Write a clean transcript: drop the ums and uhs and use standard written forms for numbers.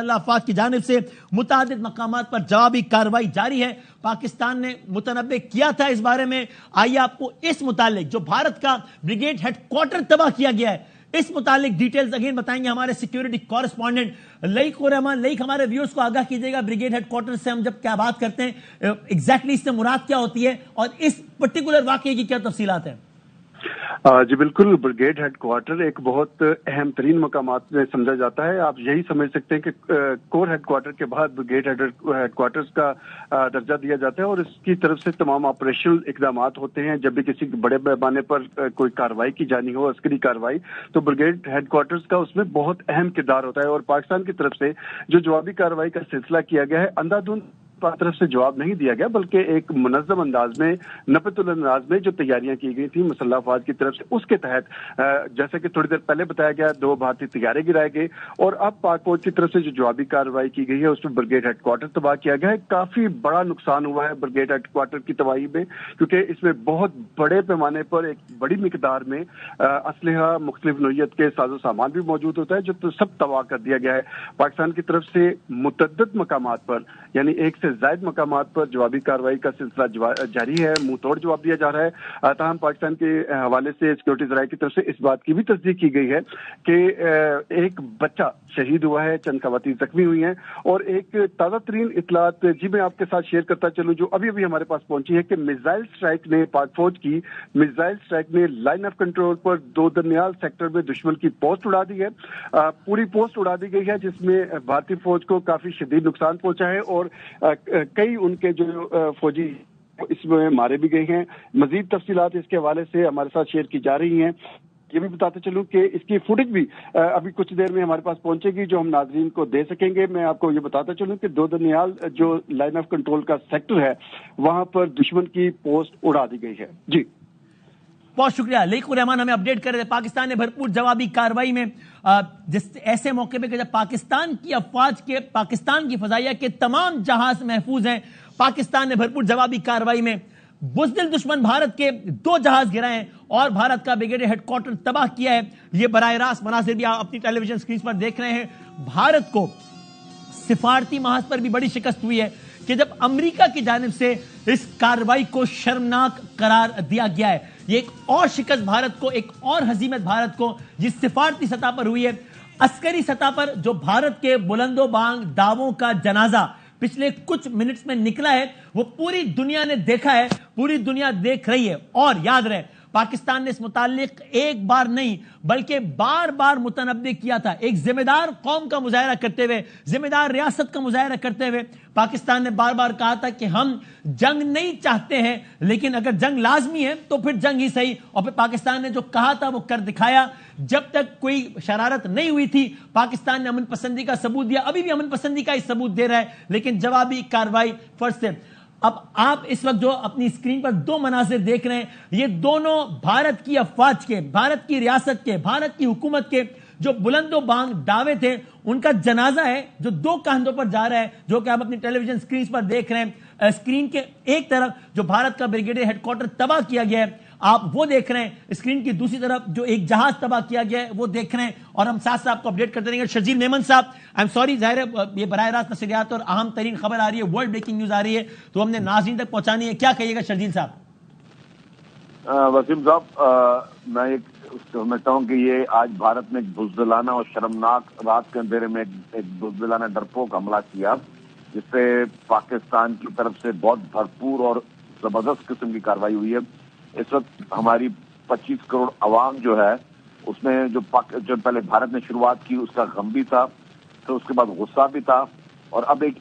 अफवाज की जानिब से मुतादिद मकामात पर जवाबी कार्रवाई जारी है। पाकिस्तान ने मुतनब्बे किया था इस बारे में। आइए आपको इस मुतालिक जो भारत का ब्रिगेड हेडक्वार्टर तबाह किया गया है, इस मुतालिक डिटेल्स अगेन बताएंगे हमारे सिक्योरिटी कॉरेस्पॉन्डेंट लईक उर रहमान। लईक, हमारे व्यूअर्स को आगाह कीजिएगा, ब्रिगेड हेडक्वार्टर से हम जब क्या बात करते हैं एग्जैक्टली इससे मुराद क्या होती है और इस पर्टिकुलर वाकये की क्या तफसीलात हैं? जी बिल्कुल, ब्रिगेड हेडक्वार्टर एक बहुत अहम तरीन मकामात में समझा जाता है। आप यही समझ सकते हैं कि कोर हेडक्वार्टर के बाद ब्रिगेड हेडक्वार्टर्स का दर्जा दिया जाता है और इसकी तरफ से तमाम ऑपरेशनल इकदाम होते हैं। जब भी किसी बड़े पैमाने पर कोई कार्रवाई की जानी हो, अस्करी कार्रवाई, तो ब्रिगेड हेडक्वार्टर्स का उसमें बहुत अहम किरदार होता है। और पाकिस्तान की तरफ से जो जवाबी कार्रवाई का सिलसिला किया गया है, अंधाधुंध तरफ से जवाब नहीं दिया गया, बल्कि एक मुनज़्ज़म अंदाज में, नफ़तुल अंदाज में जो तैयारियां की गई थी मुसल्लह अफ़वाज की तरफ से, उसके तहत जैसे कि थोड़ी देर पहले बताया गया, 2 भारतीय तैयारे गिराए गए और अब पाक फौज की तरफ से जो जवाबी कार्रवाई की गई है उसमें ब्रिगेड हेडक्वार्टर तबाह किया गया है। काफी बड़ा नुकसान हुआ है ब्रिगेड हेडक्वार्टर की तबाही में, क्योंकि इसमें बहुत बड़े पैमाने पर एक बड़ी मिकदार में असलहा, मुख्तलिफ नौइयत के साजो सामान भी मौजूद होता है, जो तो सब तबाह कर दिया गया है। पाकिस्तान की तरफ से मुतअद्दिद मकामात पर, यानी एक से जायद मकामात पर जवाबी कार्रवाई का सिलसिला जारी है। मुंह तोड़ जवाब दिया जा रहा है। ताहम पाकिस्तान के हवाले से सिक्योरिटी ज़राए की तरफ से इस बात की भी तस्दीक की गई है कि एक बच्चा शहीद हुआ है, चंद खवातीन जख्मी हुई हैं। और एक ताज़ा तरीन इतलात जी मैं आपके साथ शेयर करता चलूं, जो अभी अभी हमारे पास पहुंची है कि मिसाइल स्ट्राइक ने, पाक फौज की मिसाइल स्ट्राइक ने लाइन ऑफ कंट्रोल पर 2 दरमियाल सेक्टर में दुश्मन की पोस्ट उड़ा दी है। पूरी पोस्ट उड़ा दी गई है, जिसमें भारतीय फौज को काफी शदीद नुकसान पहुंचा है और कई उनके जो फौजी इसमें मारे भी गए हैं। मजीद तफसीलात इसके हवाले से हमारे साथ शेयर की जा रही हैं। ये भी बताते चलूं कि इसकी फुटेज भी अभी कुछ देर में हमारे पास पहुंचेगी, जो हम नाजरीन को दे सकेंगे। मैं आपको ये बताता चलूं कि 2 दरमियाल जो लाइन ऑफ कंट्रोल का सेक्टर है, वहां पर दुश्मन की पोस्ट उड़ा दी गई है। जी बहुत शुक्रिया। लईक उर रहमान हमें अपडेट कर रहे थे। पाकिस्तान ने भरपूर जवाबी कार्रवाई में जिस ऐसे मौके पे कि जब पाकिस्तान की अफवाज के, पाकिस्तान की फजाइया के तमाम जहाज महफूज हैं, पाकिस्तान ने भरपूर जवाबी कार्रवाई में बुज़दिल दुश्मन भारत के 2 जहाज गिराए हैं और भारत का ब्रिगेड हेडक्वार्टर तबाह किया है। ये बराह रास्त मनासिर भी आप अपनी टेलीविजन स्क्रीन पर देख रहे हैं। भारत को सिफारती महाज पर भी बड़ी शिकस्त हुई है कि जब अमेरिका की जानिब से इस कार्रवाई को शर्मनाक करार दिया गया है। ये एक और शिकस्त भारत को, एक और हजीमत भारत को, जिस सिफारती सतह पर हुई है। अस्करी सतह पर जो भारत के बुलंदो बांग दावों का जनाजा पिछले कुछ मिनट्स में निकला है, वो पूरी दुनिया ने देखा है, पूरी दुनिया देख रही है। और याद रहे, पाकिस्तान ने इस मुतालिक एक बार नहीं बल्कि बार बार मुतनब्बे किया था। एक जिम्मेदार कौम का मुजाहरा करते हुए, जिम्मेदार रियासत का मुजाहरा करते हुए पाकिस्तान ने बार बार कहा था कि हम जंग नहीं चाहते हैं, लेकिन अगर जंग लाजमी है तो फिर जंग ही सही। और फिर पाकिस्तान ने जो कहा था वो कर दिखाया। जब तक कोई शरारत नहीं हुई थी, पाकिस्तान ने अमन पसंदी का सबूत दिया, अभी भी अमन पसंदी का ही सबूत दे रहा है, लेकिन जवाबी कार्रवाई फर्ज से। अब आप इस वक्त जो अपनी स्क्रीन पर 2 मनासिर देख रहे हैं, ये दोनों भारत की अफवाज के, भारत की रियासत के, भारत की हुकूमत के जो बुलंदो बांग दावे थे, उनका जनाजा है जो 2 कंधों पर जा रहा है, जो कि आप अपनी टेलीविजन स्क्रीन पर देख रहे हैं। स्क्रीन के एक तरफ जो भारत का ब्रिगेड हेडक्वार्टर तबाह किया गया है, आप वो देख रहे हैं। स्क्रीन की दूसरी तरफ जो एक जहाज तबाह किया गया है वो देख रहे हैं। और हम साथ साथ आपको अपडेट करते रहेंगे। शर्जील मेमन साहब, आई एम सॉरी, जाहिर है ये बराह रास्त नशरियात और अहम तरीन खबर आ रही है, वर्ल्ड ब्रेकिंग न्यूज आ रही है, तो हमने नाज़रीन तक पहुंचानी है। क्या कहिएगा शर्जील साहब? वसीम साहब, मैं एक समझता हूँ कि ये आज भारत में एक बुज़दिलाना और शर्मनाक, रात के अंधेरे में एक बुज़दिलाना डरपोक हमला किया, जिससे पाकिस्तान की तरफ से बहुत भरपूर और जबरदस्त किस्म की कार्रवाई हुई है। इस वक्त हमारी 25 करोड़ अवाम जो है, उसमें जो पहले भारत ने शुरुआत की उसका गम भी था, तो उसके बाद गुस्सा भी था, और अब एक